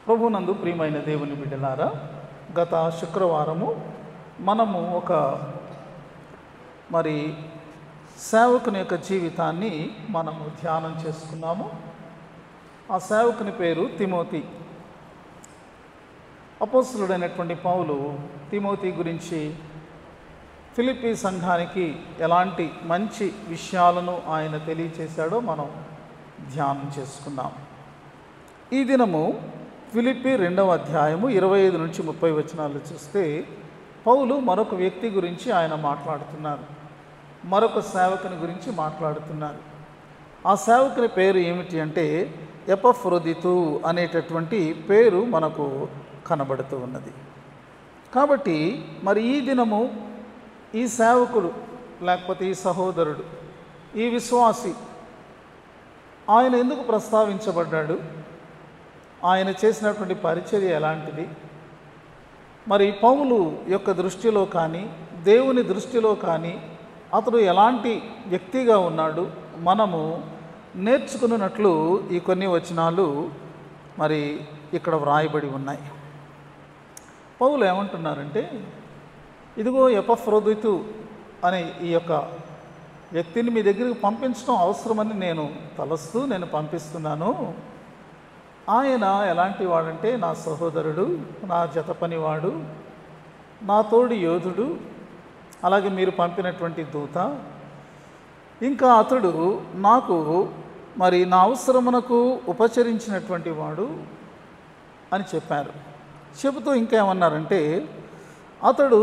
ప్రభునందు ప్రియమైన దేవుని బిడ్డలారా, గత శుక్రవారము మనము ఒక సేవకుని యొక్క జీవితాన్ని మనము ధ్యానం చేసుకున్నాము. ఆ సేవకుని పేరు తిమోతి. అపోస్తలుడైనటువంటి పౌలు తిమోతి గురించి ఫిలిప్పీ సంఘానికి ఎలాంటి మంచి విషయాలను ఆయన తెలియచేశాడో మనం ధ్యానం చేసుకున్నాం. ఈ దినము ఫిలిప్పీ 2వ అధ్యాయము 25 నుంచి 30 వచనాలు చూస్తే పౌలు మరొక వ్యక్తి గురించి ఆయన మాట్లాడుతున్నారు, మరొక సేవకుని గురించి మాట్లాడుతున్నారు. ఆ సేవకుని పేరు ఏమిటి అంటే ఎపఫ్రోదితు అనేటటువంటి పేరు మనకు కనబడుతూ ఉన్నది. కాబట్టి ఈ దినము ఈ సేవకుడు లేకపోతే ఈ సహోదరుడు, ఈ విశ్వాసి, ఆయన ఎందుకు ప్రస్తావించబడ్డాడు, ఆయన చేసినటువంటి పరిచర్య ఎలాంటిది, పౌలు యొక్క దృష్టిలో కానీ దేవుని దృష్టిలో కానీ అతడు ఎలాంటి వ్యక్తిగా ఉన్నాడు, మనము నేర్చుకున్నట్లు ఈ కొన్ని వచనాలు ఇక్కడ వ్రాయబడి ఉన్నాయి. పౌలు ఏమంటున్నారంటే, ఇదిగో ఎపఫ్రోదితు అనే ఈ యొక్క వ్యక్తిని మీ దగ్గరికి పంపించడం అవసరమని నేను తలస్తూ నేను పంపిస్తున్నాను. ఆయన ఎలాంటి వాడంటే నా సహోదరుడు, నా జత పనివాడు, నా తోడి యోధుడు, అలాగే మీరు పంపినటువంటి దూత. ఇంకా అతడు నాకు నా అవసరమునకు ఉపచరించినటువంటి వాడు అని చెప్పారు. చెబుతూ ఇంకా ఏమన్నారంటే, అతడు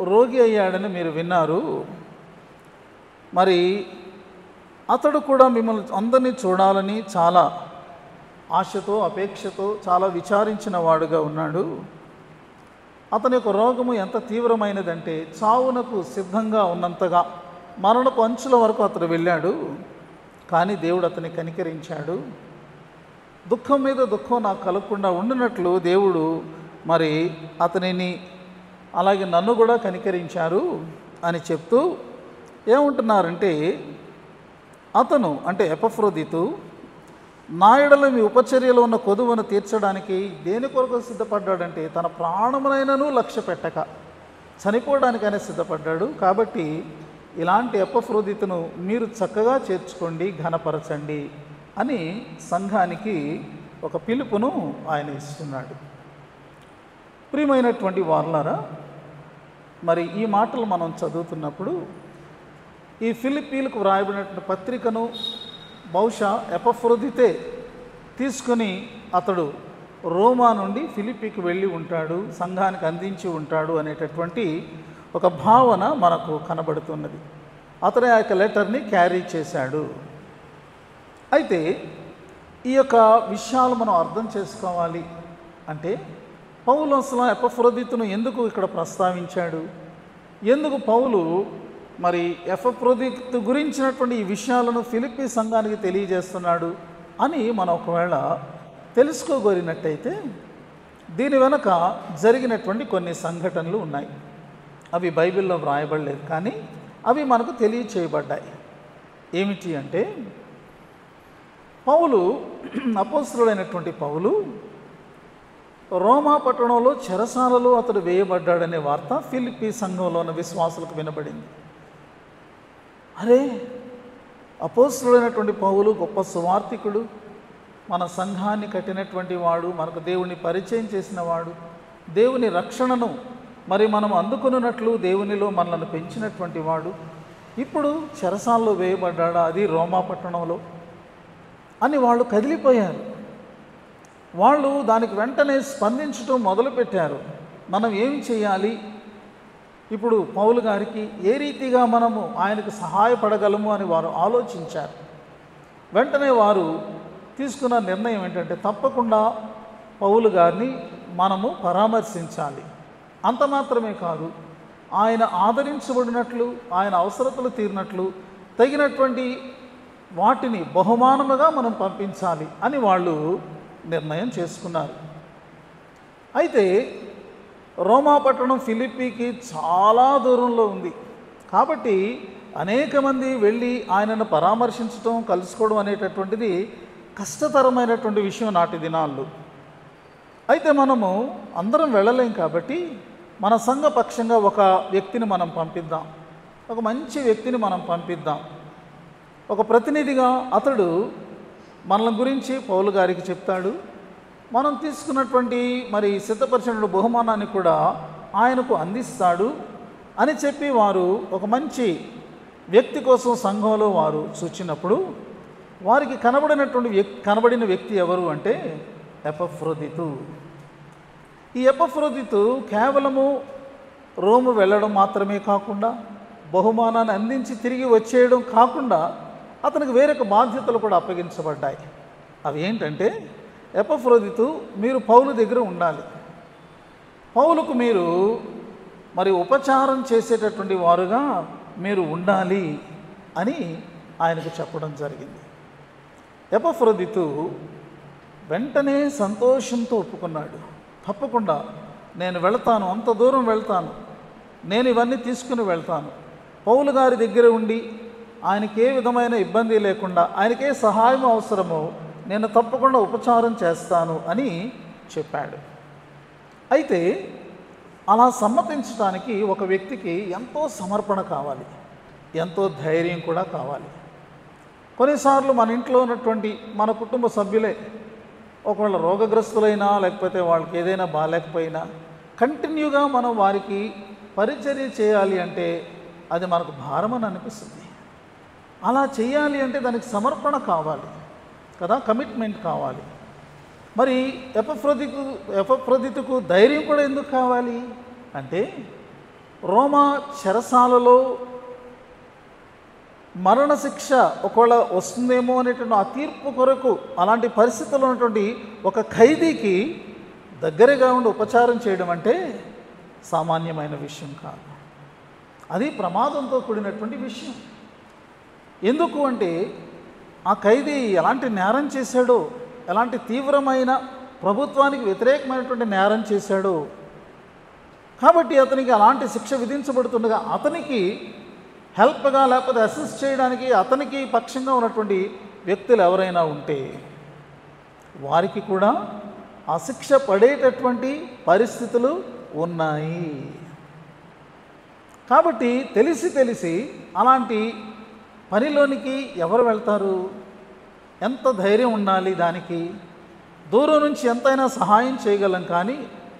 రోగి అయ్యాడని మీరు విన్నారు, అతడు కూడా మిమ్మల్ని అందరినీ చూడాలని చాలా ఆశతో అపేక్షతో చాలా విచారించిన వాడుగా ఉన్నాడు. అతని యొక్క రోగము ఎంత తీవ్రమైనదంటే చావునకు సిద్ధంగా ఉన్నంతగా మరణపు అంచుల వరకు అతడు వెళ్ళాడు. కానీ దేవుడు అతన్ని కనికరించాడు. దుఃఖం మీద దుఃఖం నాకు కలగకుండా ఉండినట్లు దేవుడు అతనిని అలాగే నన్ను కూడా కనికరించారు అని చెప్తూ ఏమంటున్నారంటే, అతను అంటే ఎపఫ్రోదితు నా యెడల మీ ఉపచర్యలో ఉన్న కొదువను తీర్చడానికి దేని కొరకు సిద్ధపడ్డాడంటే తన ప్రాణమునైనను లక్ష్య పెట్టక చనిపోవడానికైనా సిద్ధపడ్డాడు. కాబట్టి ఇలాంటి ఎపఫ్రోదితును మీరు చక్కగా చేర్చుకోండి, ఘనపరచండి అని సంఘానికి ఒక పిలుపును ఆయన ఇస్తున్నాడు. ప్రియమైనటువంటి వారలారా, ఈ మాటలు మనం చదువుతున్నప్పుడు ఈ ఫిలిప్పీలకు వ్రాయబడినటువంటి పత్రికను బహుశా ఎపఫ్రోదితే తీసుకొని అతడు రోమా నుండి ఫిలిప్పీకి వెళ్ళి ఉంటాడు, సంఘానికి అందించి ఉంటాడు అనేటటువంటి ఒక భావన మనకు కనబడుతున్నది. అతను ఆ యొక్క లెటర్ని క్యారీ చేశాడు. అయితే ఈ యొక్క విషయాలు మనం అర్థం చేసుకోవాలి అంటే, పౌలు అసలు ఎపఫ్రోదితును ఎందుకు ఇక్కడ ప్రస్తావించాడు, ఎందుకు పౌలు ఎపఫ్రోదితు గురించినటువంటి ఈ విషయాలను ఫిలిప్పీ సంఘానికి తెలియజేస్తున్నాడు అని మనం ఒకవేళ తెలుసుకోగోరినట్టయితే దీని వెనక జరిగినటువంటి కొన్ని సంఘటనలు ఉన్నాయి. అవి బైబిల్లో వ్రాయబడలేదు, కానీ అవి మనకు తెలియచేయబడ్డాయి. ఏమిటి అంటే, పౌలు అపోస్తలుడైనటువంటి పౌలు రోమా పట్టణంలో చెరసాలలో అతడు వేయబడ్డాడనే వార్త ఫిలిప్పీ సంఘంలో ఉన్న విశ్వాసులకు వినబడింది. అరే, అపోస్తలుడైనటువంటి పౌలు గొప్ప సువార్తికుడు, మన సంఘాన్ని కట్టినటువంటి వాడు, మనకు దేవుని పరిచయం చేసిన వాడు, దేవుని రక్షణను మనం అందుకున్నట్లు దేవునిలో మనల్ని పెంచినటువంటి వాడు, ఇప్పుడు చెరసాల్లో వేయబడ్డాడా, అది రోమా పట్టణంలో అని వాళ్ళు కదిలిపోయారు. వాళ్ళు దానికి వెంటనే స్పందించడం మొదలుపెట్టారు. మనం ఏం చేయాలి, ఇప్పుడు పౌలు గారికి ఏ రీతిగా మనము ఆయనకు సహాయపడగలము అని వారు ఆలోచించారు. వెంటనే వారు తీసుకున్న నిర్ణయం ఏంటంటే, తప్పకుండా పౌలు గారిని మనము పరామర్శించాలి. అంత మాత్రమే కాదు, ఆయన ఆదరించబడినట్లు, ఆయన అవసరతలు తీరినట్లు తగినటువంటి వాటిని బహుమానముగా మనం పంపించాలి అని వాళ్ళు నిర్ణయం చేసుకున్నారు. అయితే రోమా పట్టణం ఫిలిప్పీకి చాలా దూరంలో ఉంది. కాబట్టి అనేక మంది వెళ్ళి ఆయనను పరామర్శించడం, కలుసుకోవడం అనేటటువంటిది కష్టతరమైనటువంటి విషయం నాటి దినాల్లో. అయితే మనము అందరం వెళ్ళలేం కాబట్టి మన సంఘపక్షంగా ఒక వ్యక్తిని మనం పంపిద్దాం, ఒక మంచి వ్యక్తిని మనం పంపిద్దాం. ఒక ప్రతినిధిగా అతడు మన గురించి పౌలు గారికి చెప్తాడు. మనం తీసుకున్నటువంటి మరి సిద్ధపరిచిన బహుమానాన్ని కూడా ఆయనకు అందిస్తాడు అని చెప్పి వారు ఒక మంచి వ్యక్తి కోసం సంఘంలో వారు సూచించినప్పుడు వారికి కనబడిన వ్యక్తి ఎవరు అంటే ఎపఫ్రోదితు. ఈ ఎపఫ్రోదితు కేవలము రోము వెళ్ళడం మాత్రమే కాకుండా బహుమానాన్ని అందించి తిరిగి వచ్చేయడం కాకుండా అతనికి వేరొక బాధ్యతలు కూడా అప్పగించబడ్డాయి. అవి ఏంటంటే, ఎపఫ్రోదితు మీరు పౌలు దగ్గర ఉండాలి, పౌలుకు మీరు మరి ఉపచారం చేసేటటువంటి వారుగా మీరు ఉండాలి అని ఆయనకు చెప్పడం జరిగింది. ఎపఫ్రోదితు వెంటనే సంతోషంతో ఒప్పుకున్నాడు. తప్పకుండా నేను వెళ్తాను, అంత దూరం వెళ్తాను, నేను ఇవన్నీ తీసుకుని వెళ్తాను, పౌలు గారి దగ్గర ఉండి ఆయనకి ఏ విధమైన ఇబ్బంది లేకుండా ఆయనకే సహాయం అవసరమో నేను తప్పకుండా ఉపచారం చేస్తాను అని చెప్పాడు. అయితే అలా సమ్మతించడానికి ఒక వ్యక్తికి ఎంతో సమర్పణ కావాలి, ఎంతో ధైర్యం కూడా కావాలి. కొన్నిసార్లు మన ఇంట్లో ఉన్నటువంటి మన కుటుంబ సభ్యులే ఒకవేళ రోగగ్రస్తులైనా లేకపోతే వాళ్ళకి ఏదైనా బాగాలేకపోయినా కంటిన్యూగా మనం వారికి పరిచర్య చేయాలి అంటే అది మనకు భారమని అనిపిస్తుంది. అలా చేయాలి అంటే దానికి సమర్పణ కావాలి కదా, కమిట్మెంట్ కావాలి. మరి ఎపఫ్రోదితుకు ధైర్యం కూడా ఎందుకు కావాలి అంటే, రోమా చెరసాలలో మరణశిక్ష ఒకవేళ వస్తుందేమో అనేటువంటి ఆ తీర్పు కొరకు అలాంటి పరిస్థితుల్లో ఉన్నటువంటి ఒక ఖైదీకి దగ్గరగా ఉండి ఉపచారం చేయడం అంటే సామాన్యమైన విషయం కాదు. అది ప్రమాదంతో కూడినటువంటి విషయం. ఎందుకు అంటే ఆ ఖైదీ ఎలాంటి నేరం చేశాడో, ఎలాంటి తీవ్రమైన ప్రభుత్వానికి వ్యతిరేకమైనటువంటి నేరం చేశాడో, కాబట్టి అతనికి అలాంటి శిక్ష విధించబడుతుండగా అతనికి హెల్ప్గా లేకపోతే అసిస్ట్ చేయడానికి అతనికి పక్షంగా ఉన్నటువంటి వ్యక్తులు ఎవరైనా ఉంటే వారికి కూడా ఆ శిక్ష పడేటటువంటి పరిస్థితులు ఉన్నాయి. కాబట్టి తెలిసి అలాంటి పనిలోనికి ఎవరు వెళ్తారు? ఎంత ధైర్యం ఉండాలి దానికి. దూరం నుంచి ఎంతైనా సహాయం చేయగలం, కానీ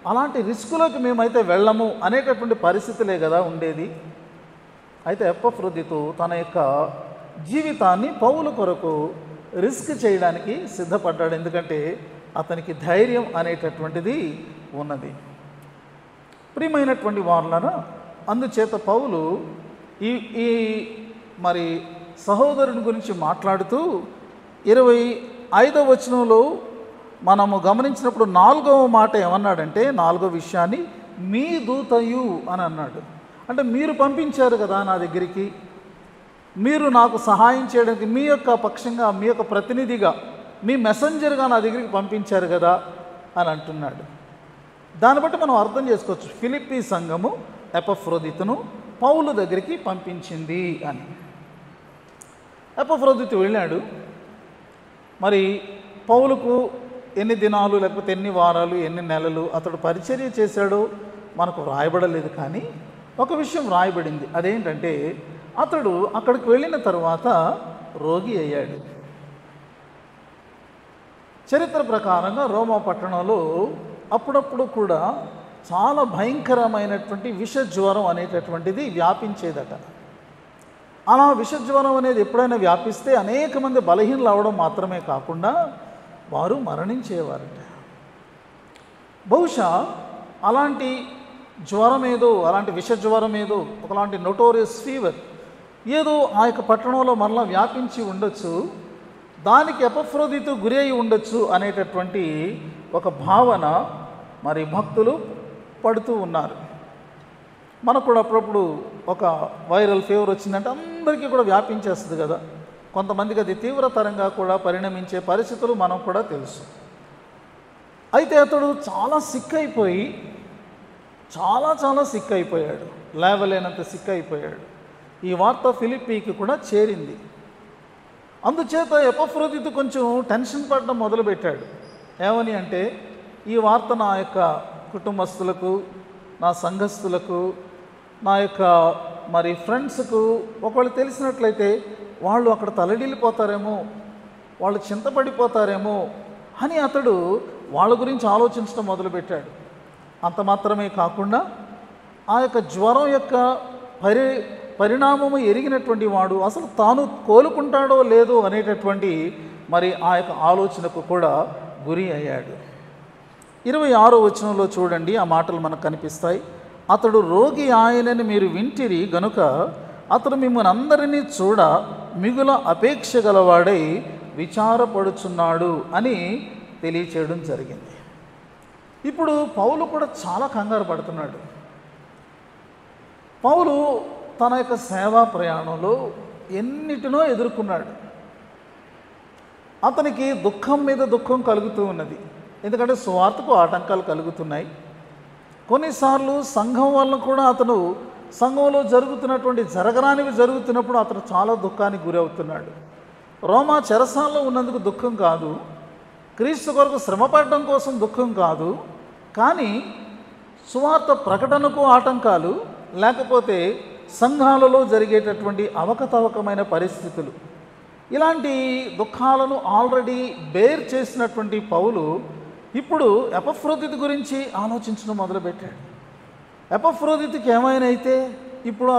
అలాంటి రిస్కులోకి మేమైతే వెళ్ళము అనేటటువంటి పరిస్థితులే కదా ఉండేది. అయితే ఎపఫ్రోదితు తన యొక్క జీవితాన్ని పౌలు కొరకు రిస్క్ చేయడానికి సిద్ధపడ్డాడు. ఎందుకంటే అతనికి ధైర్యం అనేటటువంటిది ఉన్నది. ప్రియమైనటువంటి వారులారా, అందుచేత పౌలు ఈ మరి సహోదరుని గురించి మాట్లాడుతూ 25వ వచనంలో మనము గమనించినప్పుడు 4వ మాట ఏమన్నాడంటే, 4వ విషయాన్ని మీ దూతయు అని అన్నాడు. అంటే మీరు పంపించారు కదా నా దగ్గరికి, మీరు నాకు సహాయం చేయడానికి మీ యొక్క పక్షంగా, మీ యొక్క ప్రతినిధిగా, మీ మెసెంజర్గా నా దగ్గరికి పంపించారు కదా అని అంటున్నాడు. దాన్ని బట్టి మనం అర్థం చేసుకోవచ్చు, ఫిలిప్పీ సంఘము ఎపఫ్రోదితును పౌలు దగ్గరికి పంపించింది అని. ఎపఫ్రోదితు వెళ్ళాడు. మరి పౌలుకు ఎన్ని దినాలు లేకపోతే ఎన్ని వారాలు ఎన్ని నెలలు అతడు పరిచర్య చేశాడో మనకు వ్రాయబడలేదు, కానీ ఒక విషయం వ్రాయబడింది. అదేంటంటే అతడు అక్కడికి వెళ్ళిన తరువాత రోగి అయ్యాడు. చరిత్ర ప్రకారంగా రోమా పట్టణంలో అప్పుడప్పుడు కూడా చాలా భయంకరమైనటువంటి విషజ్వరం అనేటటువంటిది వ్యాపించేదట. అలా విషజ్వరం అనేది ఎప్పుడైనా వ్యాపిస్తే అనేక మంది బలహీనలు అవడం మాత్రమే కాకుండా వారు మరణించేవారట. బహుశా అలాంటి జ్వరం ఏదో, అలాంటి విషజ్వరం ఏదో, ఒకలాంటి నోటోరియస్ ఫీవర్ ఏదో ఆ యొక్క పట్టణంలో మరలా వ్యాపించి ఉండొచ్చు, దానికి ఎపఫ్రోదితు గురి అయి ఉండొచ్చు అనేటటువంటి ఒక భావన మరి భక్తులు పడుతూ ఉన్నారు. మనకు కూడా అప్పుడప్పుడు ఒక వైరల్ ఫీవర్ వచ్చిందంటే అందరికీ కూడా వ్యాపించేస్తుంది కదా. కొంతమందికి అది తీవ్రతరంగా కూడా పరిణమించే పరిస్థితులు మనం కూడా తెలుసు. అయితే అతడు చాలా సిక్ అయిపోయి చాలా సిక్ అయిపోయాడు, లేవలేనంత సిక్ అయిపోయాడు. ఈ వార్త ఫిలిప్పీకి కూడా చేరింది. అందుచేత ఎపఫ్రోదితు కొంచెం టెన్షన్ పడడం మొదలుపెట్టాడు. ఏమని అంటే, ఈ వార్త నా యొక్క కుటుంబస్తులకు, నా సంఘస్థులకు, నా యొక్క మరి ఫ్రెండ్స్కు ఒకవేళ తెలిసినట్లయితే వాళ్ళు అక్కడ తలడిల్లిపోతారేమో, వాళ్ళు చింతపడిపోతారేమో అని అతడు వాళ్ళ గురించి ఆలోచించడం మొదలుపెట్టాడు. అంత మాత్రమే కాకుండా ఆ యొక్క జ్వరం యొక్క పరిణామము ఎరిగినటువంటి వాడు అసలు తాను కోలుకుంటాడో లేదో అనేటటువంటి మరి ఆ యొక్క ఆలోచనకు కూడా గురి అయ్యాడు. 26వ వచనంలో చూడండి, ఆ మాటలు మనకు కనిపిస్తాయి. అతడు రోగి ఆయనని మీరు వింటిరి గనుక అతడు మిమ్మల్ని అందరినీ చూడ మిగుల అపేక్ష గలవాడై విచారపడుచున్నాడు అని తెలియచేయడం జరిగింది. ఇప్పుడు పౌలు కూడా చాలా కంగారు పడుతున్నాడు. పౌలు తన యొక్క సేవా ప్రయాణంలో ఎన్నిటినో ఎదుర్కొన్నాడు. అతనికి దుఃఖం మీద దుఃఖం కలుగుతూ ఉన్నది. ఎందుకంటే సువార్తకు ఆటంకాలు కలుగుతున్నాయి. కొన్నిసార్లు సంఘం వల్ల కూడా అతను సంఘంలో జరగరానివి జరుగుతున్నప్పుడు అతను చాలా దుఃఖానికి గురవుతున్నాడు. రోమా చెరసాల్లో ఉన్నందుకు దుఃఖం కాదు, క్రీస్తు కొరకు శ్రమపడడం కోసం దుఃఖం కాదు, కానీ సువార్త ప్రకటనకు ఆటంకాలు, లేకపోతే సంఘాలలో జరిగేటటువంటి అవకతవకమైన పరిస్థితులు, ఇలాంటి దుఃఖాలను ఆల్రెడీ బేర్ చేసినటువంటి పౌలు ఇప్పుడు ఎపఫ్రోదితు గురించి ఆలోచించడం మొదలుపెట్టాడు. ఎపఫ్రోదితుకి ఏమైనా అయితే ఇప్పుడు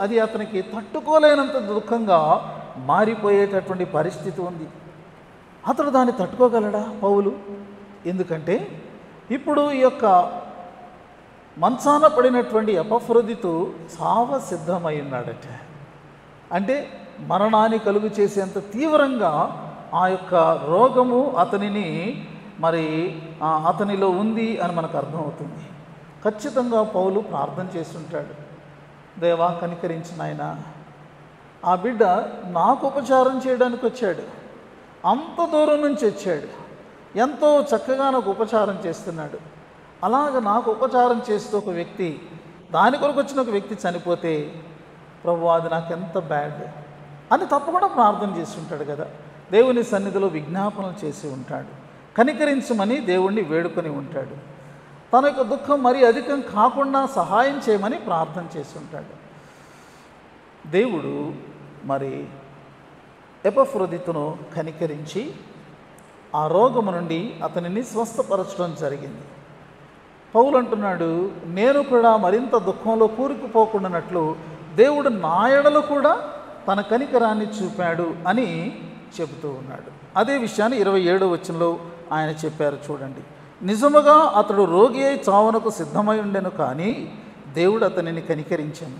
అది అతనికి తట్టుకోలేనంత దుఃఖంగా మారిపోయేటటువంటి పరిస్థితి ఉంది. అతడు దాన్ని తట్టుకోగలడా పౌలు? ఎందుకంటే ఇప్పుడు ఈ యొక్క మంచాన పడినటువంటి ఎపఫ్రోదితు చావ సిద్ధమై ఉన్నాడట. అంటే మరణాన్ని కలుగు చేసేంత తీవ్రంగా ఆ యొక్క రోగము అతనిలో ఉంది అని మనకు అర్థమవుతుంది. ఖచ్చితంగా పౌలు ప్రార్థన చేస్తుంటాడు, దేవా కనికరించిన ఆయన, ఆ బిడ్డ నాకు ఉపచారం చేయడానికి వచ్చాడు, అంత దూరం నుంచి వచ్చాడు, ఎంతో చక్కగా నాకు ఉపచారం చేస్తున్నాడు, అలాగ నాకు ఉపచారం చేస్తూ ఒక వ్యక్తి, దాని కొరకు వచ్చిన ఒక వ్యక్తి చనిపోతే ప్రభువా అది నాకు ఎంత బ్యాడ్ అని తప్పకుండా ప్రార్థన చేస్తుంటాడు కదా. దేవుని సన్నిధిలో విజ్ఞాపనలు చేసి ఉంటాడు, కనికరించమని దేవుణ్ణి వేడుకొని ఉంటాడు, తన యొక్క దుఃఖం మరీ అధికం కాకుండా సహాయం చేయమని ప్రార్థన చేసి ఉంటాడు. దేవుడు మరి ఎపఫ్రోదితును కనికరించి ఆ రోగము నుండి అతనిని స్వస్థపరచడం జరిగింది. పౌలు అంటున్నాడు, నేను కూడా మరింత దుఃఖంలో కూరుకుపోకుండానట్లు దేవుడు నా ఎడలో కూడా తన కనికరాన్ని చూపాడు అని చెబుతూ ఉన్నాడు. అదే విషయాన్ని 27వ వచనంలో ఆయన చెప్పారు చూడండి. నిజముగా అతడు రోగి అయి చావునకు సిద్ధమై ఉండెను, కానీ దేవుడు అతనిని కనికరించాను.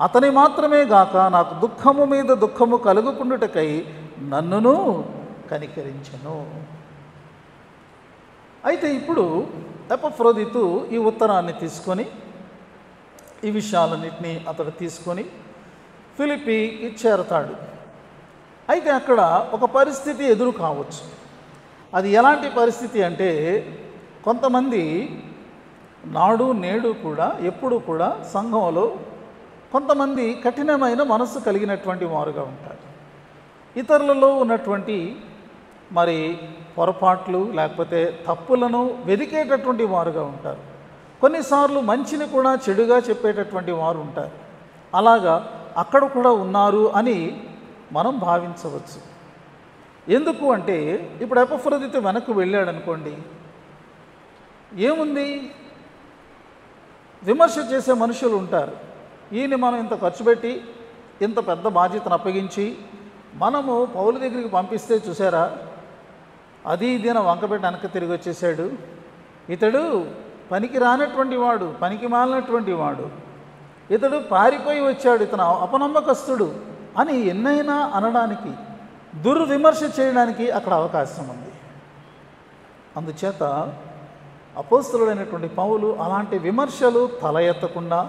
అతని మాత్రమే గాక నాకు దుఃఖము మీద దుఃఖము కలుగుకుండుటకై నన్నును కనికరించెను. అయితే ఇప్పుడు ఎపఫ్రోదితు ఈ ఉత్తరాన్ని తీసుకొని, ఈ విషయాలన్నింటినీ అతడు తీసుకొని ఫిలిప్పీకి చేరతాడు. అయితే అక్కడ ఒక పరిస్థితి ఎదురు కావచ్చు. అది ఎలాంటి పరిస్థితి అంటే, కొంతమంది నాడు నేడు కూడా ఎప్పుడు కూడా సంఘంలో కొంతమంది కఠినమైన మనస్సు కలిగినటువంటి వారుగా ఉంటారు. ఇతరులలో ఉన్నటువంటి మరి పొరపాట్లు లేకపోతే తప్పులను వెదికేటటువంటి వారుగా ఉంటారు. కొన్నిసార్లు మంచిని కూడా చెడుగా చెప్పేటటువంటి వారు ఉంటారు. అలాగా అక్కడ కూడా ఉన్నారు అని మనం భావించవచ్చు. ఎందుకు అంటే, ఇప్పుడు ఎపఫ్రోదితు వెనక్కి వెళ్ళాడు అనుకోండి, ఏముంది, విమర్శ చేసే మనుషులు ఉంటారు. ఈయన మనం ఇంత ఖర్చు పెట్టి ఇంత పెద్ద బాధ్యతను అప్పగించి మనము పౌలు దగ్గరికి పంపిస్తే చూసారా, అది ఇదేనా వంకపెట్టి వెనక్కి తిరిగి వచ్చేసాడు, ఇతడు పనికి రానటువంటి వాడు, పనికి మాలినటువంటి వాడు, ఇతడు పారిపోయి వచ్చాడు, ఇతను అపనమ్మకస్తుడు అని ఎన్నైనా అనడానికి, దుర్విమర్శ చేయడానికి అక్కడ అవకాశం ఉంది. అందుచేత అపోస్తలుడైనటువంటి పౌలు అలాంటి విమర్శలు తల ఎత్తకుండా,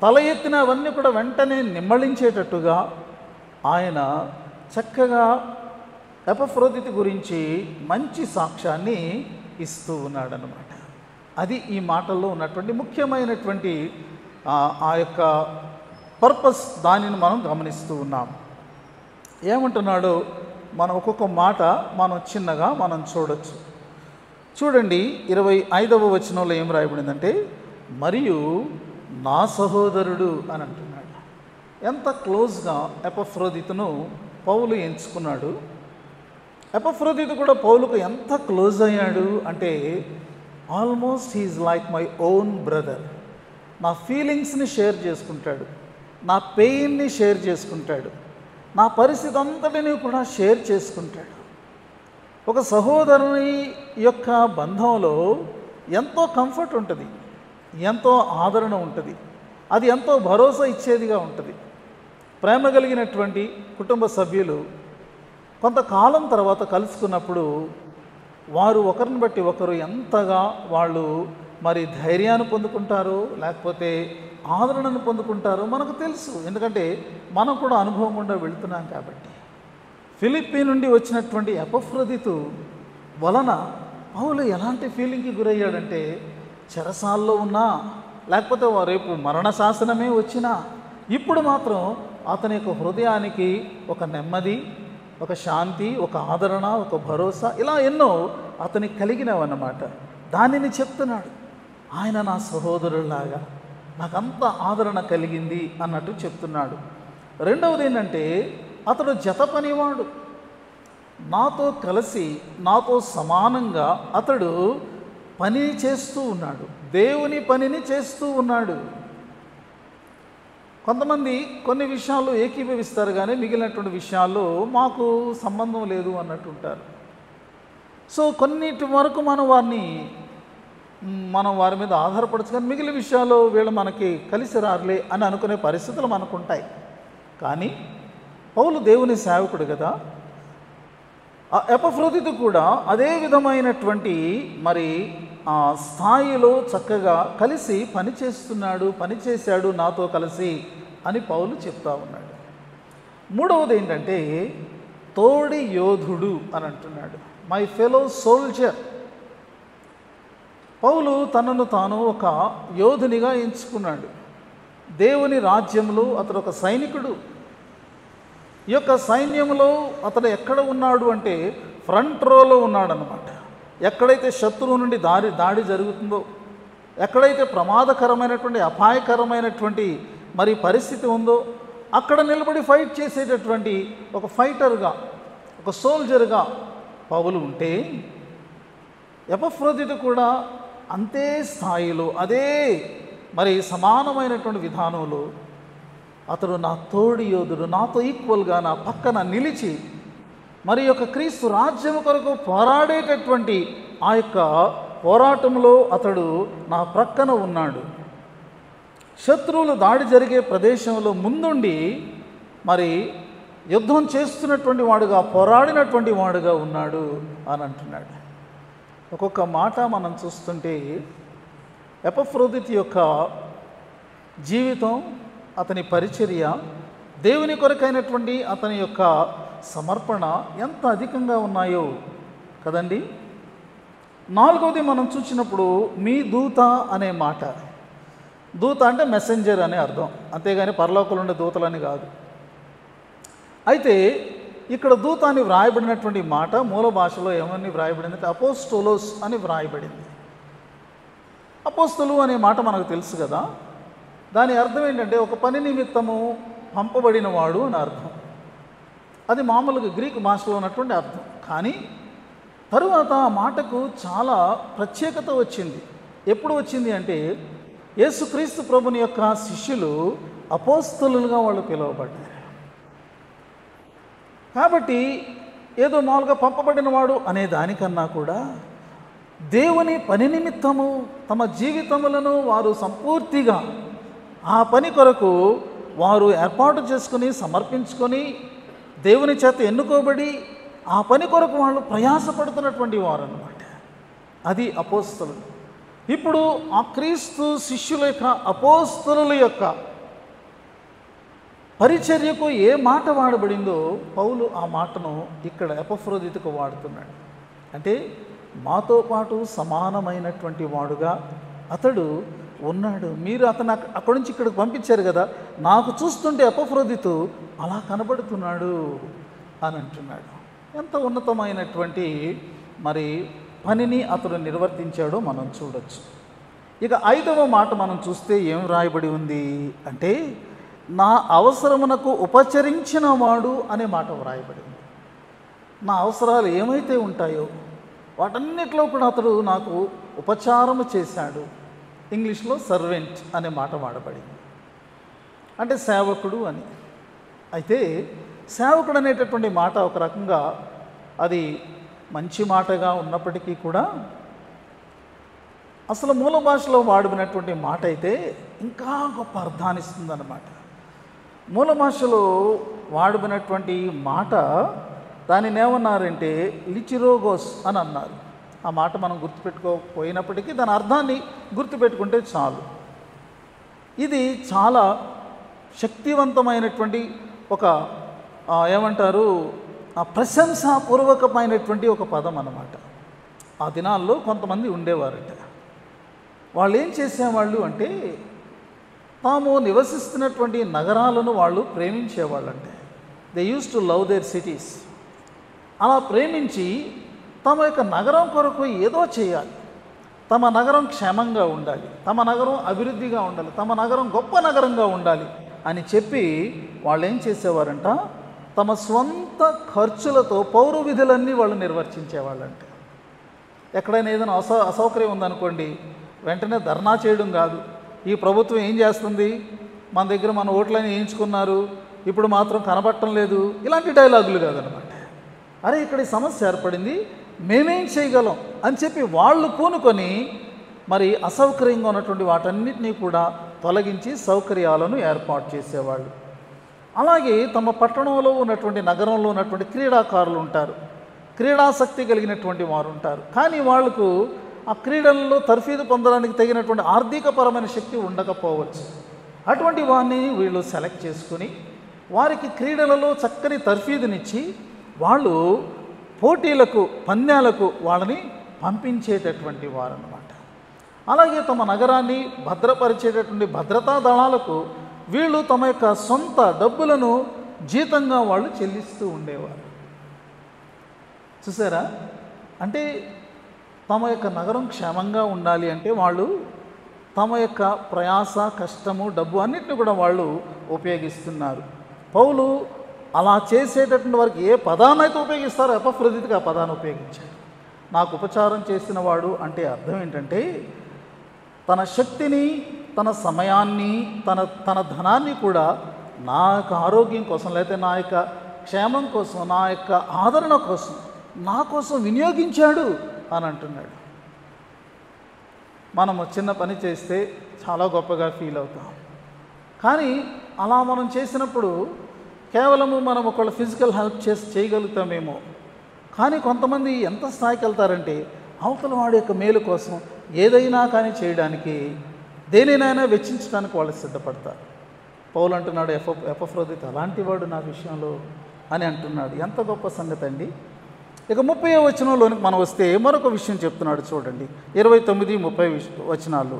తల ఎత్తినవన్నీ కూడా వెంటనే నిమ్మళించేటట్టుగా ఆయన చక్కగా ఎపఫ్రోదితు గురించి మంచి సాక్ష్యాన్ని ఇస్తూ ఉన్నాడనమాట. అది ఈ మాటల్లో ఉన్నటువంటి ముఖ్యమైనటువంటి ఆ యొక్క పర్పస్. దానిని మనం గమనిస్తూ ఉన్నాం. ఏమంటున్నాడో మనం ఒక్కొక్క మాట మనం చిన్నగా చూడొచ్చు. చూడండి 25వ వచనంలో ఏం రాయబడిందంటే, మరియు నా సహోదరుడు అని అంటున్నాడు. ఎంత క్లోజ్గా ఎపఫ్రోదితును పౌలు ఎంచుకున్నాడు. ఎపఫ్రోదితు కూడా పౌలుకు ఎంత క్లోజ్ అయ్యాడు అంటే, almost he's like my own brother. నా ఫీలింగ్స్ని షేర్ చేసుకుంటాడు, నా పెయిన్ని షేర్ చేసుకుంటాడు, నా పరిస్థితి అంతటిని కూడా షేర్ చేసుకుంటాడు. ఒక సహోదరుని యొక్క బంధంలో ఎంతో కంఫర్ట్ ఉంటుంది, ఎంతో ఆదరణ ఉంటుంది, అది ఎంతో భరోసా ఇచ్చేదిగా ఉంటుంది. ప్రేమ కలిగినటువంటి కుటుంబ సభ్యులు కొంతకాలం తర్వాత కలుసుకున్నప్పుడు వారు ఒకరిని బట్టి ఒకరు ఎంతగా వాళ్ళు మరి ధైర్యాన్ని పొందుకుంటారో లేకపోతే ఆదరణను పొందుకుంటారో మనకు తెలుసు. ఎందుకంటే మనం కూడా అనుభవం గుండా వెళుతున్నాం కాబట్టి. ఫిలిప్పీ నుండి వచ్చినటువంటి ఎపఫ్రోదితు వలన పౌలు ఎలాంటి ఫీలింగ్కి గురయ్యాడంటే, చెరసాల్లో ఉన్నా లేకపోతే రేపు మరణ శాసనమే వచ్చినా ఇప్పుడు మాత్రం అతని యొక్క హృదయానికి ఒక నెమ్మది, ఒక శాంతి, ఒక ఆదరణ, ఒక భరోసా, ఇలా ఎన్నో అతనికి కలిగినవన్నమాట. దానిని చెప్తున్నాడు. ఆయన నా సహోదరులాగా నాకంత ఆదరణ కలిగింది అన్నట్టు చెప్తున్నాడు. రెండవది ఏంటంటే, అతడు జత పనివాడు. నాతో కలిసి నాతో సమానంగా అతడు పని చేస్తూ ఉన్నాడు, దేవుని పనిని చేస్తూ ఉన్నాడు. కొంతమంది కొన్ని విషయాల్లో ఏకీభవిస్తారు కానీ మిగిలినటువంటి విషయాల్లో మాకు సంబంధం లేదు అన్నట్టు ఉంటారు. సో కొన్నిటి వరకు మనం వారి మీద ఆధారపడచ్చు, కానీ మిగిలిన విషయాల్లో వీళ్ళు మనకి కలిసి రారులే అని అనుకునే పరిస్థితులు మనకు ఉంటాయి. కానీ పౌలు దేవుని సేవకుడు కదా. ఆ ఎపఫ్రోదితు కూడా అదే విధమైనటువంటి మరి స్థాయిలో చక్కగా కలిసి పనిచేశాడు నాతో కలిసి అని పౌలు చెప్తా ఉన్నాడు. మూడవది ఏంటంటే, తోడి యోధుడు అని అంటున్నాడు, మై ఫెలో సోల్జర్. పౌలు తనను తాను ఒక యోధునిగా ఎంచుకున్నాడు. దేవుని రాజ్యంలో అతడు ఒక సైనికుడు. ఈ యొక్క సైన్యంలో అతడు ఎక్కడ ఉన్నాడు అంటే ఫ్రంట్ రోలో ఉన్నాడనమాట. ఎక్కడైతే శత్రువు నుండి దాడి జరుగుతుందో, ఎక్కడైతే ప్రమాదకరమైనటువంటి అపాయకరమైనటువంటి మరి పరిస్థితి ఉందో అక్కడ నిలబడి ఫైట్ చేసేటటువంటి ఒక ఫైటర్గా, ఒక సోల్జర్గా పౌలు ఉంటే, ఎపఫ్రోదితు కూడా అంతే స్థాయిలో అదే మరి సమానమైనటువంటి విధానంలో అతడు నా తోడి యోధుడు, నాతో ఈక్వల్గా నా పక్కన నిలిచి మరి యొక్క క్రీస్తు రాజ్యం కొరకు పోరాడేటటువంటి ఆ యొక్క పోరాటంలో అతడు నా ప్రక్కన ఉన్నాడు. శత్రువులు దాడి జరిగే ప్రదేశంలో ముందుండి మరి యుద్ధం చేస్తున్నటువంటి వాడుగా, పోరాడినటువంటి వాడుగా ఉన్నాడు అని అంటున్నాడు. ఒక్కొక్క మాట మనం చూస్తుంటే ఎపఫ్రోదితు యొక్క జీవితం, అతని పరిచర్య, దేవుని కొరకైనటువంటి అతని యొక్క సమర్పణ ఎంత అధికంగా ఉన్నాయో కదండి. నాలుగవది మనం చూసినప్పుడు మీ దూత అనే మాట. దూత అంటే మెసెంజర్ అనే అర్థం, అంతేగాని పరలోకంలో ఉండే దూతలని కాదు. అయితే ఇక్కడ దూత అని వ్రాయబడినటువంటి మాట మూల భాషలో ఏమని వ్రాయబడింది అంటే అపోస్టోలోస్ అని వ్రాయబడింది. అపోస్తలు అనే మాట మనకు తెలుసు కదా. దాని అర్థం ఏంటంటే ఒక పని నిమిత్తము పంపబడిన వాడు అని అర్థం. అది మామూలుగా గ్రీకు భాషలో ఉన్నటువంటి అర్థం. కానీ తరువాత ఆ మాటకు చాలా ప్రత్యేకత వచ్చింది. ఎప్పుడు వచ్చింది అంటే, యేసుక్రీస్తు ప్రభుని యొక్క శిష్యులు అపోస్తలులుగా వాళ్ళు పిలువబడ్డారు. కాబట్టి ఏదో మామూలుగా పంపబడిన వాడు అనే దానికన్నా కూడా దేవుని పని నిమిత్తము తమ జీవితములను వారు సంపూర్తిగా ఆ పని కొరకు వారు ఏర్పాటు చేసుకుని సమర్పించుకొని దేవుని చేత ఎన్నుకోబడి ఆ పని కొరకు వాళ్ళు ప్రయాసపడుతున్నటువంటి వారు అన్నమాట. అది అపోస్తలులు. ఇప్పుడు ఆ క్రీస్తు శిష్యుల యొక్క, అపోస్తలుల యొక్క పరిచర్యకు ఏ మాట వాడబడిందో పౌలు ఆ మాటను ఇక్కడ ఎపఫ్రోదితుకు వాడుతున్నాడు. అంటే మాతో పాటు సమానమైనటువంటి వాడుగా అతడు ఉన్నాడు. మీరు అతను అక్కడి నుంచి ఇక్కడికి పంపించారు కదా, నాకు చూస్తుంటే ఎపఫ్రోదితు అలా కనబడుతున్నాడు అని అంటున్నాడు. ఎంత ఉన్నతమైనటువంటి మరి పనిని అతడు నిర్వర్తించాడో మనం చూడొచ్చు. ఇక 5వ మాట మనం చూస్తే ఏం రాయబడి ఉంది అంటే, నా అవసరమునకు ఉపచరించిన వాడు అనే మాట వ్రాయబడి ఉంది. నా అవసరాలు ఏమైతే ఉంటాయో వాటన్నిటిలో కూడా అతడు నాకు ఉపచారము చేశాడు. ఇంగ్లీష్లో సర్వెంట్ అనే మాట వాడబడింది, అంటే సేవకుడు అని. అయితే సేవకుడు అనేటటువంటి మాట ఒక రకంగా అది మంచి మాటగా ఉన్నప్పటికీ కూడా అసలు మూల భాషలో వాడినటువంటి మాట అయితే ఇంకా గొప్ప అర్థాన్ని ఇస్తుందన్నమాట. మూల భాషలో వాడినటువంటి మాట దానిని ఏమన్నారంటే లిచిరోగోస్ అని అన్నారు. ఆ మాట మనం గుర్తుపెట్టుకోకపోయినప్పటికీ దాని అర్థాన్ని గుర్తుపెట్టుకుంటే చాలు. ఇది చాలా శక్తివంతమైనటువంటి ఒక ఏమంటారు ప్రశంసాపూర్వకమైనటువంటి ఒక పదం అన్నమాట. ఆ దినాల్లో కొంతమంది ఉండేవారట. వాళ్ళు ఏం చేసేవాళ్ళు అంటే తాము నివసిస్తున్నటువంటి నగరాలను వాళ్ళు ప్రేమించేవాళ్ళంటే they use to love their cities. అలా ప్రేమించి తమ యొక్క నగరం కొరకు ఏదో చేయాలి, తమ నగరం క్షేమంగా ఉండాలి, తమ నగరం అభివృద్ధిగా ఉండాలి, తమ నగరం గొప్ప నగరంగా ఉండాలి అని చెప్పి వాళ్ళు ఏం చేసేవారంట, తమ స్వంత ఖర్చులతో పౌర విధులన్నీ వాళ్ళు నిర్వర్తించేవాళ్ళంట. ఎక్కడైనా ఏదైనా అసౌకర్యం ఉందనుకోండి, వెంటనే ధర్నా చేయడం కాదు. ఈ ప్రభుత్వం ఏం చేస్తుంది, మన దగ్గర మన ఓట్లని వేయించుకున్నారు, ఇప్పుడు మాత్రం కనబడటం లేదు, ఇలాంటి డైలాగులు కాదనమాట. అరే ఇక్కడ ఈ సమస్య ఏర్పడింది, మేమేం చేయగలం అని చెప్పి వాళ్ళు పూనుకొని మరి అసౌకర్యంగా ఉన్నటువంటి వాటన్నిటినీ కూడా తొలగించి సౌకర్యాలను ఏర్పాటు చేసేవాళ్ళు. అలాగే తమ పట్టణంలో ఉన్నటువంటి నగరంలో ఉన్నటువంటి క్రీడాకారులు ఉంటారు, క్రీడాసక్తి కలిగినటువంటి వారు ఉంటారు. కానీ వాళ్లకు ఆ క్రీడల్లో తర్ఫీదు పొందడానికి తగినటువంటి ఆర్థికపరమైన శక్తి ఉండకపోవచ్చు. అటువంటి వారిని వీళ్ళు సెలెక్ట్ చేసుకుని వారికి క్రీడలలో చక్కని తర్ఫీదునిచ్చి వాళ్ళు పోటీలకు పంద్యాలకు వాళ్ళని పంపించేటటువంటి వారు అన్నమాట. అలాగే తమ నగరాన్ని భద్రపరిచేటటువంటి భద్రతా దళాలకు వీళ్ళు తమ యొక్క సొంత డబ్బులను జీతంగా వాళ్ళు చెల్లిస్తూ ఉండేవారు. చూసారా, అంటే తమ యొక్క నగరం క్షేమంగా ఉండాలి అంటే వాళ్ళు తమ యొక్క ప్రయాస, కష్టము, డబ్బు అన్నిటిని కూడా వాళ్ళు ఉపయోగిస్తున్నారు. పౌలు అలా చేసేటటువంటి వారికి ఏ పదాన్నైతే ఉపయోగిస్తారో ఎపఫ్రోదితుకు ఆ పదాన్ని ఉపయోగించాడు. నాకు ఉపచారం చేసిన వాడు అంటే అర్థం ఏంటంటే తన శక్తిని, తన సమయాన్ని, తన ధనాన్ని కూడా నా యొక్క ఆరోగ్యం కోసం, లేకపోతే నా యొక్క క్షేమం కోసం, నా యొక్క ఆదరణ కోసం, నా కోసం వినియోగించాడు అని అంటున్నాడు. మనము చిన్న పని చేస్తే చాలా గొప్పగా ఫీల్ అవుతాం. కానీ అలా మనం చేసినప్పుడు కేవలము మనం ఒకళ్ళ ఫిజికల్ హెల్ప్ చేయగలుగుతామేమో. కానీ కొంతమంది ఎంత స్థాయికి వెళ్తారంటే అవతల వాడి యొక్క మేలు కోసం ఏదైనా కానీ చేయడానికి, దేనినైనా వెచ్చించడానికి వాళ్ళు సిద్ధపడతారు. పౌలు అంటున్నాడు ఎపఫ్రోదితు అలాంటి వాడు నా విషయంలో అని అంటున్నాడు. ఎంత గొప్ప సంగతి అండి. ఇక 30వ వచనంలోనికి మనం వస్తే మరొక విషయం చెప్తున్నాడు చూడండి, 29, 30 వచనాలు.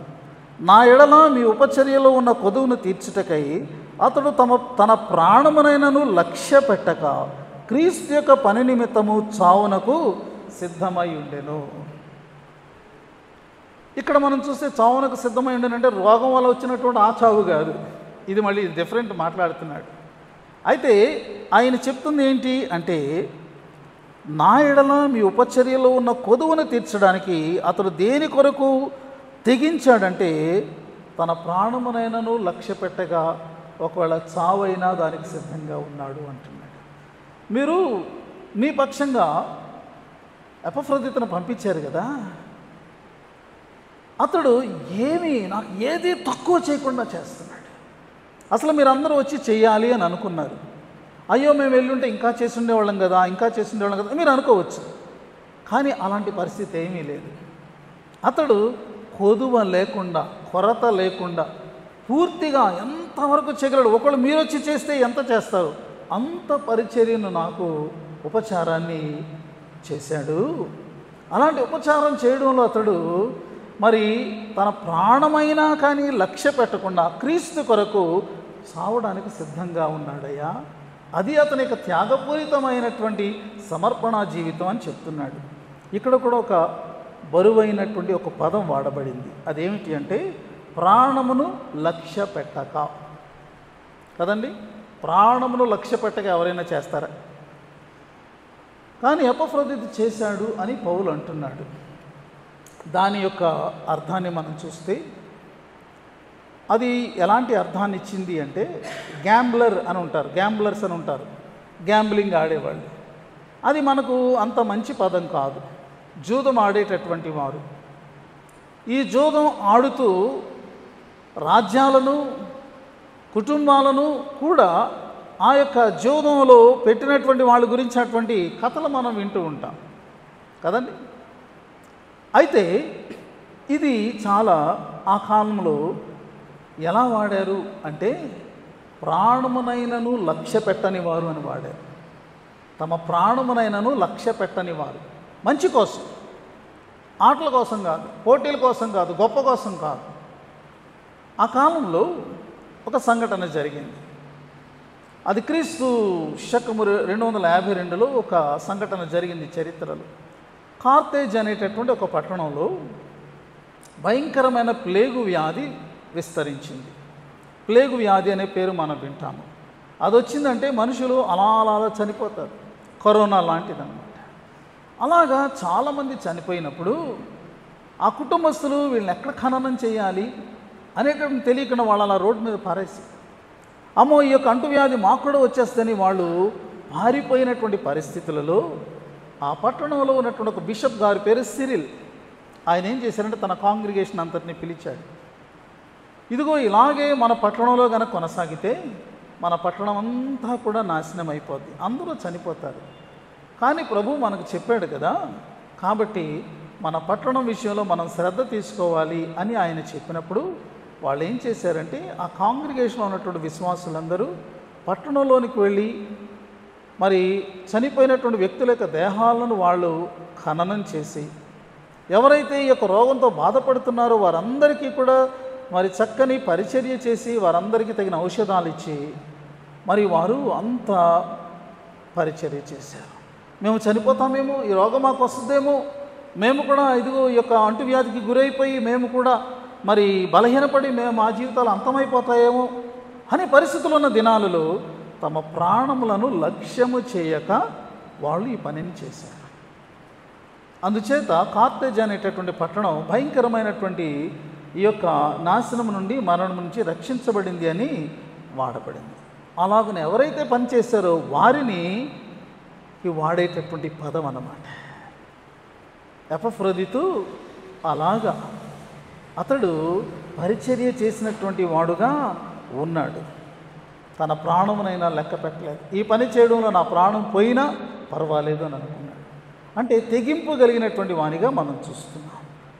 నా ఎడల మీ ఉపచర్యలో ఉన్న కొదువును తీర్చుటకై అతడు తన ప్రాణమునైనను లక్ష్య పెట్టక క్రీస్తు యొక్క పని నిమిత్తము చావునకు సిద్ధమై ఉండెను. ఇక్కడ మనం చూస్తే చావునకు సిద్ధమై ఉండేనంటే రోగం వల్ల వచ్చినటువంటి ఆ చావు కాదు, ఇది మళ్ళీ డిఫరెంట్ మాట్లాడుతున్నాడు. అయితే ఆయన చెప్తుంది ఏంటి అంటే నా ఎడల మీ ఉపచర్యలో ఉన్న కొదువును తీర్చడానికి అతడు దేని కొరకు తెగించాడంటే తన ప్రాణమునైనను లక్ష్య పెట్టగా ఒకవేళ చావైనా దానికి సిద్ధంగా ఉన్నాడు అంటున్నాడు. మీరు మీ పక్షంగా ఎపఫ్రోదితును పంపించారు కదా, అతడు నాకు ఏది తక్కువ చేయకుండా చేస్తున్నాడు. అసలు మీరందరూ వచ్చి చెయ్యాలి అని అనుకున్నారు, అయ్యో మేము వెళ్ళుంటే ఇంకా చేసి ఉండేవాళ్ళం కదా మీరు అనుకోవచ్చు. కానీ అలాంటి పరిస్థితి ఏమీ లేదు. అతడు కొదువ లేకుండా, కొరత లేకుండా పూర్తిగా ఎంతవరకు చేయగలడు. ఒకళ్ళు మీరు వచ్చి చేస్తే ఎంత చేస్తారు అంత పరిచర్యను నాకు ఉపచారాన్ని చేశాడు. అలాంటి ఉపచారం చేయడంలో అతడు మరి తన ప్రాణమైనా కానీ లక్ష్య పెట్టకుండా క్రీస్తు కొరకు సావడానికి సిద్ధంగా ఉన్నాడయ్యా. అది అతని యొక్క త్యాగపూరితమైనటువంటి సమర్పణ జీవితం అని చెప్తున్నాడు. ఇక్కడ కూడా ఒక బరువైనటువంటి ఒక పదం వాడబడింది. అదేమిటి అంటే ప్రాణమును లక్ష్య పెట్టక. కదండి, ప్రాణమును లక్ష్య పెట్టక ఎవరైనా చేస్తారా? కానీ ఎపఫ్రోదితు చేశాడు అని పౌలు అంటున్నాడు. దాని యొక్క అర్థాన్ని మనం చూస్తే అది ఎలాంటి అర్థాన్ని ఇచ్చింది అంటే గ్యాంబ్లర్ అని ఉంటారు, గ్యాంబ్లర్స్ అని ఉంటారు, గ్యాంబ్లింగ్ ఆడేవాళ్ళు. అది మనకు అంత మంచి పదం కాదు. జూదం ఆడేటటువంటి వారు ఈ జూదం ఆడుతూ రాజ్యాలను కుటుంబాలను కూడా ఆ యొక్క జూదంలో పెట్టినటువంటి వాళ్ళ గురించినటువంటి కథలు మనం వింటూ ఉంటాం కదండి. అయితే ఇది చాలా ఆ కాలంలో ఎలా వాడారు అంటే ప్రాణమునైనను లక్ష్య పెట్టని వారు అని వాడారు. తమ ప్రాణమునైనను లక్ష్య పెట్టని వారు, మంచి కోసం, ఆటల కోసం కాదు, పోటీల కోసం కాదు, గొప్ప కోసం కాదు. ఆ కాలంలో ఒక సంఘటన జరిగింది. అది క్రీస్తు శకము 252లో ఒక సంఘటన జరిగింది చరిత్రలో. కార్తేజ్ అనేటటువంటి ఒక పట్టణంలో భయంకరమైన ప్లేగు వ్యాధి విస్తరించింది. ప్లేగు వ్యాధి అనే పేరు మనం వింటాము. అది వచ్చిందంటే మనుషులు అలా అలా చనిపోతారు. కరోనా లాంటిదన్నమాట. అలాగా చాలామంది చనిపోయినప్పుడు ఆ కుటుంబస్తులు వీళ్ళని ఎక్కడ ఖననం చేయాలి అనేటువంటి తెలియకుండా వాళ్ళు అలా రోడ్డు మీద పారేసి, అమ్మో ఈ యొక్క అంటువ్యాధి మాకు కూడా వచ్చేస్తని వాళ్ళు పారిపోయినటువంటి పరిస్థితులలో ఆ పట్టణంలో ఉన్నటువంటి ఒక బిషప్ గారి పేరు సిరిల్. ఆయన ఏం చేశారంటే తన కాంగ్రిగేషన్ అంతటిని పిలిచాడు. ఇదిగో ఇలాగే మన పట్టణంలో కనుక కొనసాగితే మన పట్టణం అంతా కూడా నాశనం అయిపోద్ది, అందరూ చనిపోతారు. కానీ ప్రభు మనకు చెప్పాడు కదా, కాబట్టి మన పట్టణం విషయంలో మనం శ్రద్ధ తీసుకోవాలి అని ఆయన చెప్పినప్పుడు వాళ్ళు ఏం చేశారంటే ఆ కాంగ్రిగేషన్లో ఉన్నటువంటి విశ్వాసులందరూ పట్టణంలోనికి వెళ్ళి మరి చనిపోయినటువంటి వ్యక్తుల యొక్క దేహాలను వాళ్ళు ఖననం చేసి ఎవరైతే ఈ యొక్క రోగంతో బాధపడుతున్నారో వారందరికీ కూడా మరి చక్కని పరిచర్య చేసి వారందరికీ తగిన ఔషధాలు ఇచ్చి మరి వారు అంత పరిచర్య చేశారు. మేము చనిపోతామేమో, ఈ రోగం మాకు వస్తుందేమో, మేము కూడా ఇదిగో ఈ యొక్క అంటువ్యాధికి గురైపోయి మేము కూడా మరి బలహీనపడి మేము మా జీవితాలు అంతమైపోతాయేమో అనే పరిస్థితులు ఉన్న దినాలలో తమ ప్రాణములను లక్ష్యము చేయక వాళ్ళు ఈ పనిని చేశారు. అందుచేత కార్తేజ్ అనేటటువంటి పట్టణం భయంకరమైనటువంటి ఈ యొక్క నాశనం నుండి, మరణం నుంచి రక్షించబడింది అని వాడబడింది. అలాగనే ఎవరైతే పనిచేశారో వారిని వాడేటటువంటి పదం అన్నమాట. ఎపఫ్రోదితు అలాగా అతడు పరిచర్య చేసినటువంటి వాడుగా ఉన్నాడు. తన ప్రాణమునైనా లెక్క పెట్టలేదు. ఈ పని చేయడంలో నా ప్రాణం పోయినా పర్వాలేదు అని అనుకున్నాడు. అంటే తెగింపు కలిగినటువంటి వానిగా మనం చూస్తున్నాం.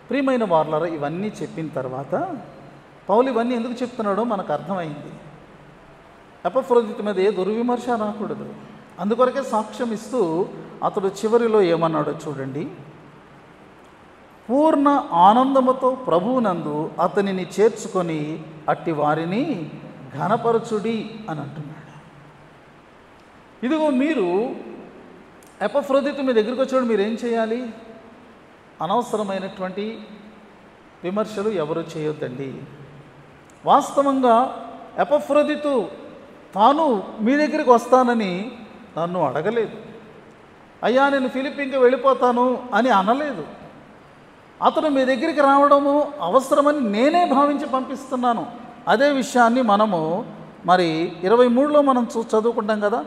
ప్రియమైన వారలారా, ఇవన్నీ చెప్పిన తర్వాత పౌలు ఇవన్నీ ఎందుకు చెప్తున్నాడో మనకు అర్థమైంది. ఎపఫ్రోదితు మీద ఏ దుర్విమర్శ రాకూడదు. అందుకొరకే సాక్ష్యం ఇస్తూ అతడు చివరిలో ఏమన్నాడో చూడండి. పూర్ణ ఆనందముతో ప్రభువునందు అతనిని చేర్చుకొని అట్టి వారిని ఘనపరచుడి అని అంటున్నాడు. ఇదిగో మీరు ఎపఫ్రోదితు మీ దగ్గరికి వచ్చాడు, మీరేం చేయాలి? అనవసరమైనటువంటి విమర్శలు ఎవరు చేయొద్దండి. వాస్తవంగా ఎపఫ్రోదితు తాను మీ దగ్గరికి వస్తానని నన్ను అడగలేదు. అయ్యా నేను ఫిలిప్పీకి వెళ్ళిపోతాను అని అనలేదు. అతను మీ దగ్గరికి రావడము అవసరమని నేనే భావించి పంపిస్తున్నాను. అదే విషయాన్ని మనము మరి 23లో మనం చదువుకుంటాం కదా,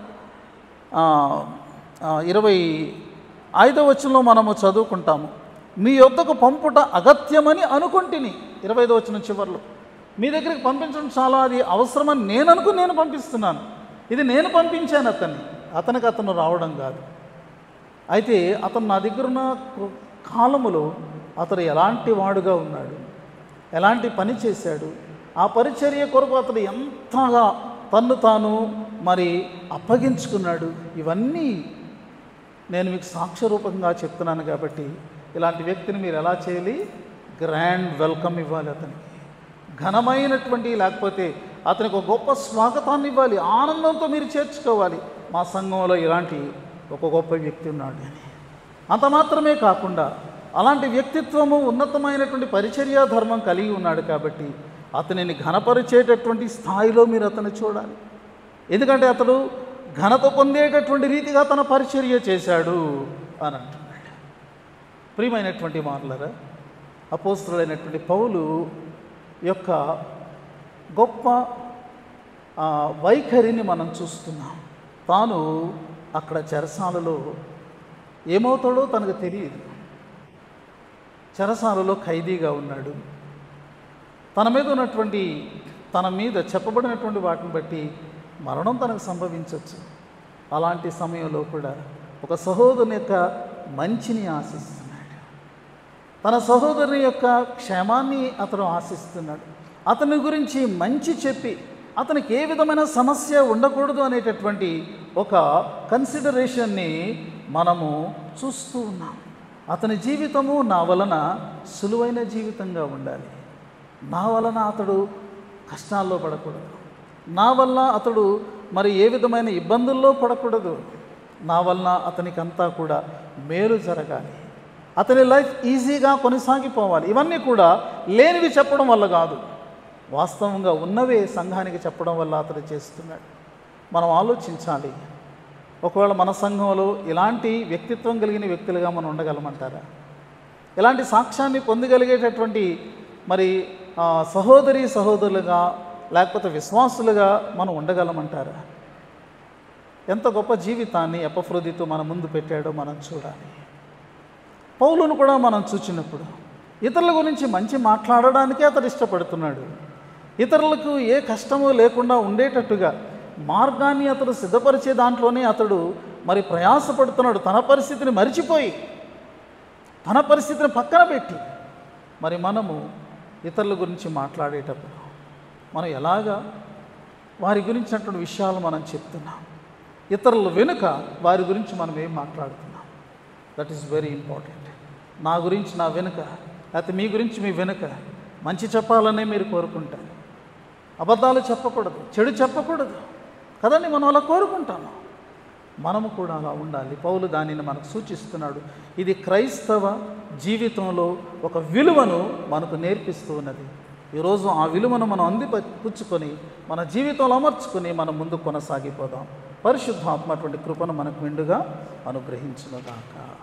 25వ వచనంలో మనము చదువుకుంటాము. మీ యొద్దకు పంపుట అగత్యమని అనుకుంటుని, 25వ వచనం చివరిలో మీ దగ్గరికి పంపించడం చాలా అది అవసరమని నేను పంపిస్తున్నాను. ఇది నేను పంపించాను అతనికి అతను రావడం కాదు. అయితే అతను నా దగ్గరున్న కాలములో అతడు ఎలాంటి వాడుగా ఉన్నాడు, ఎలాంటి పని చేశాడు, ఆ పరిచర్య కొరకు అతడు ఎంతగా తన్ను తాను మరి అప్పగించుకున్నాడు, ఇవన్నీ నేను మీకు సాక్ష్యరూపంగా చెప్తున్నాను. కాబట్టి ఇలాంటి వ్యక్తిని మీరు ఎలా చేయాలి? గ్రాండ్ వెల్కమ్ ఇవ్వాలి, అతనికి ఘనమైనటువంటి, లేకపోతే అతనికి ఒక గొప్ప స్వాగతాన్ని ఇవ్వాలి, ఆనందంతో మీరు చేర్చుకోవాలి. మా సంఘంలో ఇలాంటి ఒక గొప్ప వ్యక్తి ఉన్నాడు అని. అంత మాత్రమే కాకుండా అలాంటి వ్యక్తిత్వము, ఉన్నతమైనటువంటి పరిచర్యా ధర్మం కలిగి ఉన్నాడు కాబట్టి అతనిని ఘనపరిచేటటువంటి స్థాయిలో మీరు అతన్ని చూడాలి. ఎందుకంటే అతడు ఘనత పొందేటటువంటి రీతిగా తన పరిచర్య చేశాడు అని అంటున్నాడు. ప్రియమైనటువంటి మాటలారా, అపోస్తలుడైనటువంటి పౌలు యొక్క గొప్ప వైఖరిని మనం చూస్తున్నాం. తాను అక్కడ చెరసాలలో ఏమవుతాడో తనకు తెలియదు. చెరసాలలో ఖైదీగా ఉన్నాడు. తన మీద చెప్పబడినటువంటి వాటిని బట్టి మరణం తనకు సంభవించవచ్చు. అలాంటి సమయంలో కూడా ఒక సహోదరుని యొక్క మంచిని ఆశిస్తున్నాడు. తన సహోదరుని యొక్క క్షేమాన్ని అతను ఆశిస్తున్నాడు. అతని గురించి మంచి చెప్పి అతనికి ఏ విధమైన సమస్య ఉండకూడదు అనేటటువంటి ఒక కన్సిడరేషన్ని మనము చూస్తూ ఉన్నాం. అతని జీవితము నా వలన సులువైన జీవితంగా ఉండాలి. నా వలన అతడు కష్టాల్లో పడకూడదు. నా వల్ల అతడు మరి ఏ విధమైన ఇబ్బందుల్లో పడకూడదు. నా వలన అతనికంతా కూడా మేలు జరగాలి. అతని లైఫ్ ఈజీగా కొనసాగిపోవాలి. ఇవన్నీ కూడా లేనివి చెప్పడం వల్ల కాదు, వాస్తవంగా ఉన్నవే సంఘానికి చెప్పడం వల్ల అతడు చేస్తున్నాడు. మనం ఆలోచించాలి. ఒకవేళ మన సంఘంలో ఇలాంటి వ్యక్తిత్వం కలిగిన వ్యక్తులుగా మనం ఉండగలమంటారా? ఇలాంటి సాక్ష్యాన్ని పొందగలిగేటటువంటి మరి సహోదరులుగా లేకపోతే విశ్వాసులుగా మనం ఉండగలమంటారా? ఎంత గొప్ప జీవితాన్ని ఎపఫ్రోదితు మన ముందు పెట్టాడో మనం చూడాలి. పౌలును కూడా మనం చూచినప్పుడు ఇతరుల గురించి మంచి మాట్లాడడానికే అతడు ఇష్టపడుతున్నాడు. ఇతరులకు ఏ కష్టము లేకుండా ఉండేటట్టుగా మార్గాన్ని అతడు సిద్ధపరిచే దాంట్లోనే అతడు మరి ప్రయాసపడుతున్నాడు. తన పరిస్థితిని మరిచిపోయి, తన పరిస్థితిని పక్కన పెట్టి మరి మనము ఇతరుల గురించి మాట్లాడేటప్పుడు మనం ఎలాగా వారి గురించినటువంటి విషయాలు మనం చెప్తున్నాం. ఇతరుల వెనుక వారి గురించి మనం ఏం మాట్లాడుతున్నాం? That is very important. నా గురించి నా వెనుక, లేకపోతే మీ గురించి మీ వెనుక మంచి చెప్పాలనే మీరు కోరుకుంటారు. అబద్ధాలు చెప్పకూడదు, చెడు చెప్పకూడదు కదండి. మనం అలా కోరుకుంటాము. మనము కూడా అలా ఉండాలి. పౌలు దానిని మనకు సూచిస్తున్నాడు. ఇది క్రైస్తవ జీవితంలో ఒక విలువను మనకు నేర్పిస్తూ ఉన్నది. ఈరోజు ఆ విలువను మనం అందిపుచ్చుకొని మన జీవితంలో అమర్చుకొని మనం ముందు కొనసాగిపోదాం. పరిశుద్ధాత్మ అటువంటి కృపను మనకు మెండుగా అనుగ్రహించునుగాక.